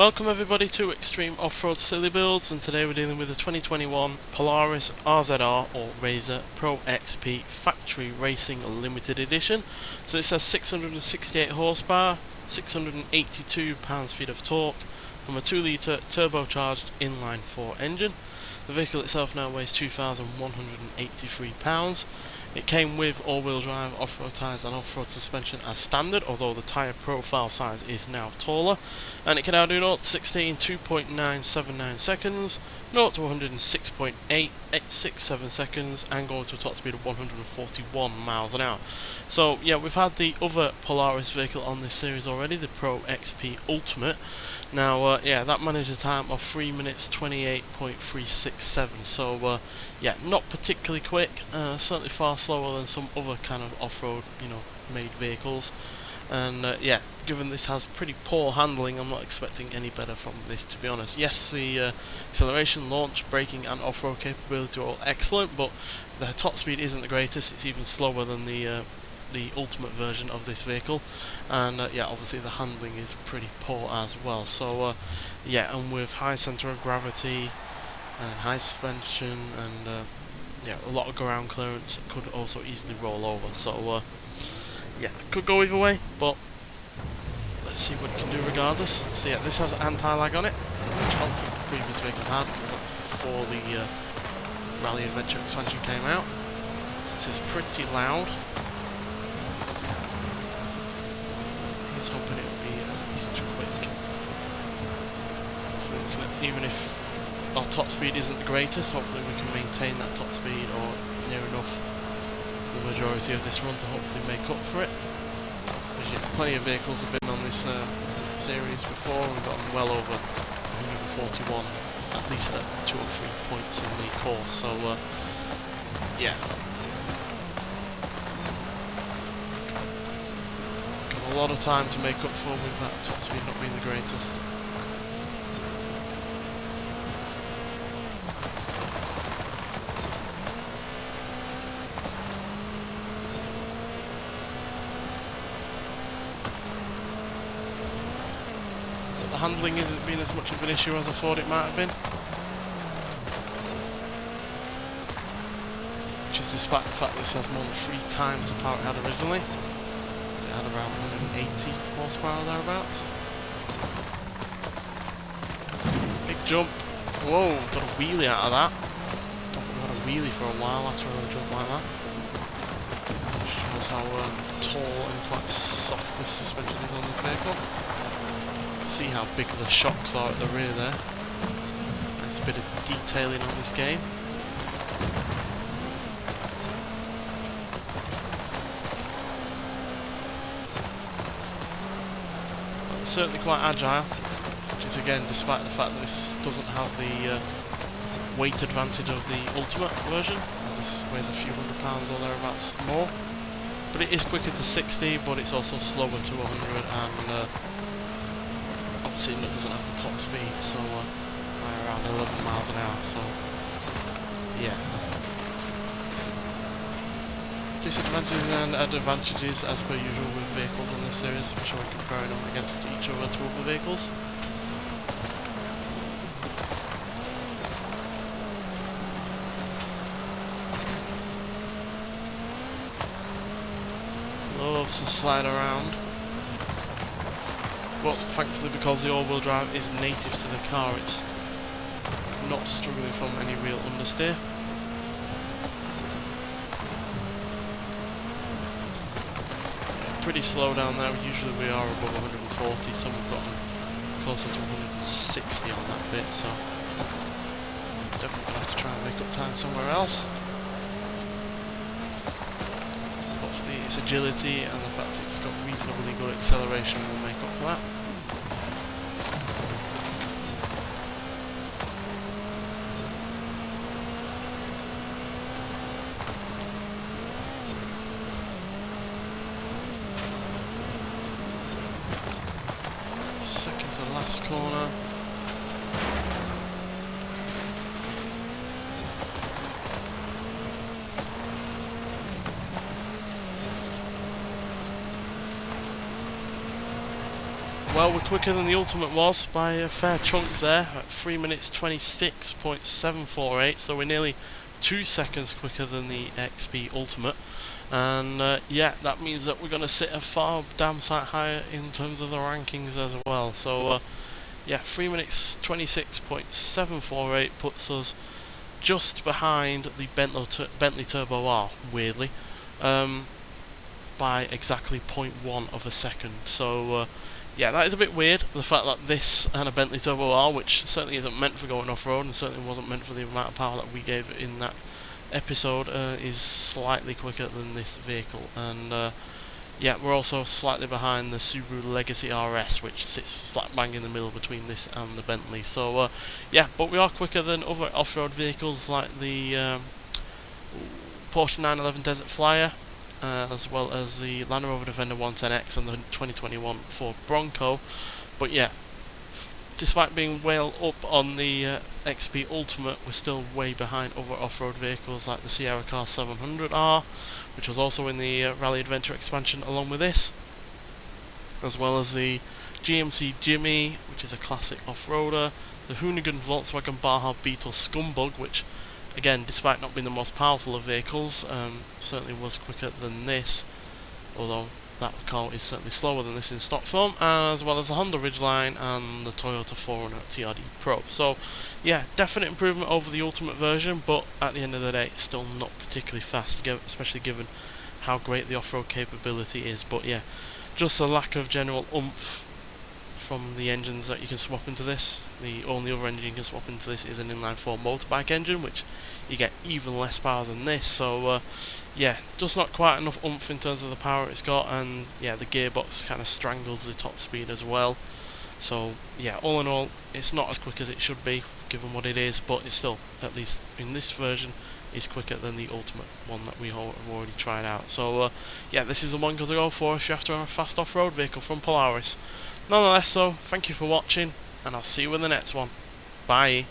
Welcome everybody to Extreme Off-Road Silly Builds, and today we're dealing with the 2021 Polaris RZR or RZR Pro XP Factory Racing Limited Edition. So it says 668 horsepower, 682 pounds-feet of torque from a 2-litre turbocharged inline-4 engine. The vehicle itself now weighs 2,183 pounds. It came with all-wheel drive, off-road tyres and off-road suspension as standard, although the tyre profile size is now taller. And it can now do 0 to 60 in 2.979 seconds, 0 to 106.867 seconds, and going to a top speed of 141 miles an hour. So yeah, we've had the other Polaris vehicle on this series already, the Pro XP Ultimate. Now yeah, that managed a time of 3 minutes 28.367. So yeah, not particularly quick, certainly far slower than some other kind of off-road, made vehicles. And yeah, given this has pretty poor handling, I'm not expecting any better from this, to be honest. Yes, the acceleration, launch, braking and off-road capability are all excellent, but the top speed isn't the greatest. It's even slower than the ultimate version of this vehicle, and yeah, obviously the handling is pretty poor as well. So yeah, and with high center of gravity and high suspension and yeah, a lot of ground clearance, it could also easily roll over. So yeah, it could go either way, but let's see what it can do regardless. So yeah, this has anti-lag on it, which I don't think the previous vehicle had, because that was before the Rally Adventure expansion came out. This is pretty loud. I was hoping it would be easy to quick. Even if our top speed isn't the greatest, hopefully we can maintain that top speed or near enough the majority of this run to hopefully make up for it. As yet, plenty of vehicles have been on this series before and gotten well over 141, at least at 2 or 3 points in the course. So yeah, got a lot of time to make up for with that top speed not being the greatest. The handling isn't been as much of an issue as I thought it might have been, which is despite the fact this has more than 3 times the power it had originally. It had around 180 horsepower thereabouts. Big jump. Whoa, got a wheelie out of that. Don't think I've had a wheelie for a while after a jump like that. Shows how tall and quite soft this suspension is on this vehicle. See how big the shocks are at the rear there. Nice bit of detailing on this game. But it's certainly quite agile, which is again despite the fact that this doesn't have the weight advantage of the Ultimate version, as this weighs a few £100 or thereabouts more. But it is quicker to 60, but it's also slower to 100, and obviously it doesn't have the top speed, so around 11 miles an hour, so yeah. Disadvantages and advantages as per usual with vehicles on this series, especially when comparing them against each other to other vehicles. Loves to slide around. But thankfully, because the all-wheel drive is native to the car, it's not struggling from any real understeer. Yeah, pretty slow down there. Usually we are above 140, some have gotten closer to 160 on that bit, so definitely going to have to try and make up time somewhere else. Hopefully its agility and the fact it's got reasonably good acceleration will make up for that. Second to the last corner. Well, we're quicker than the Ultimate was by a fair chunk there, at 3 minutes 26.748, so we're nearly 2 seconds quicker than the XP Ultimate. And yeah, that means that we're going to sit a far damn sight higher in terms of the rankings as well. So yeah, 3 minutes 26.748 puts us just behind the Bentley Turbo R, weirdly, by exactly 0.1 of a second. So yeah, that is a bit weird, the fact that this and a Bentley Turbo R, which certainly isn't meant for going off-road and certainly wasn't meant for the amount of power that we gave it in that episode, is slightly quicker than this vehicle. And yeah, we're also slightly behind the Subaru Legacy RS, which sits slap bang in the middle between this and the Bentley. So yeah, but we are quicker than other off-road vehicles like the Porsche 911 Desert Flyer, as well as the Land Rover Defender 110X and the 2021 Ford Bronco. But yeah, despite being well up on the XP Ultimate, we're still way behind other off-road vehicles like the Sierra Car 700R, which was also in the Rally Adventure expansion along with this, as well as the GMC Jimmy, which is a classic off-roader, the Hoonigan Volkswagen Baja Beetle Scumbug, which again, despite not being the most powerful of vehicles, certainly was quicker than this, although that car is certainly slower than this in stock form, as well as the Honda Ridgeline and the Toyota 4Runner TRD Pro. So yeah, definite improvement over the Ultimate version, but at the end of the day it's still not particularly fast, especially given how great the off-road capability is. But yeah, just a lack of general oomph from the engines that you can swap into this. The only other engine you can swap into this is an inline-4 motorbike engine, which you get even less power than this. So yeah, just not quite enough oomph in terms of the power it's got, and yeah, the gearbox kind of strangles the top speed as well. So yeah, all in all, it's not as quick as it should be given what it is, but it's still, at least in this version, is quicker than the Ultimate one that we have already tried out. So yeah, this is the one to go for if you're after a fast off-road vehicle from Polaris. Nonetheless, so thank you for watching, and I'll see you in the next one. Bye.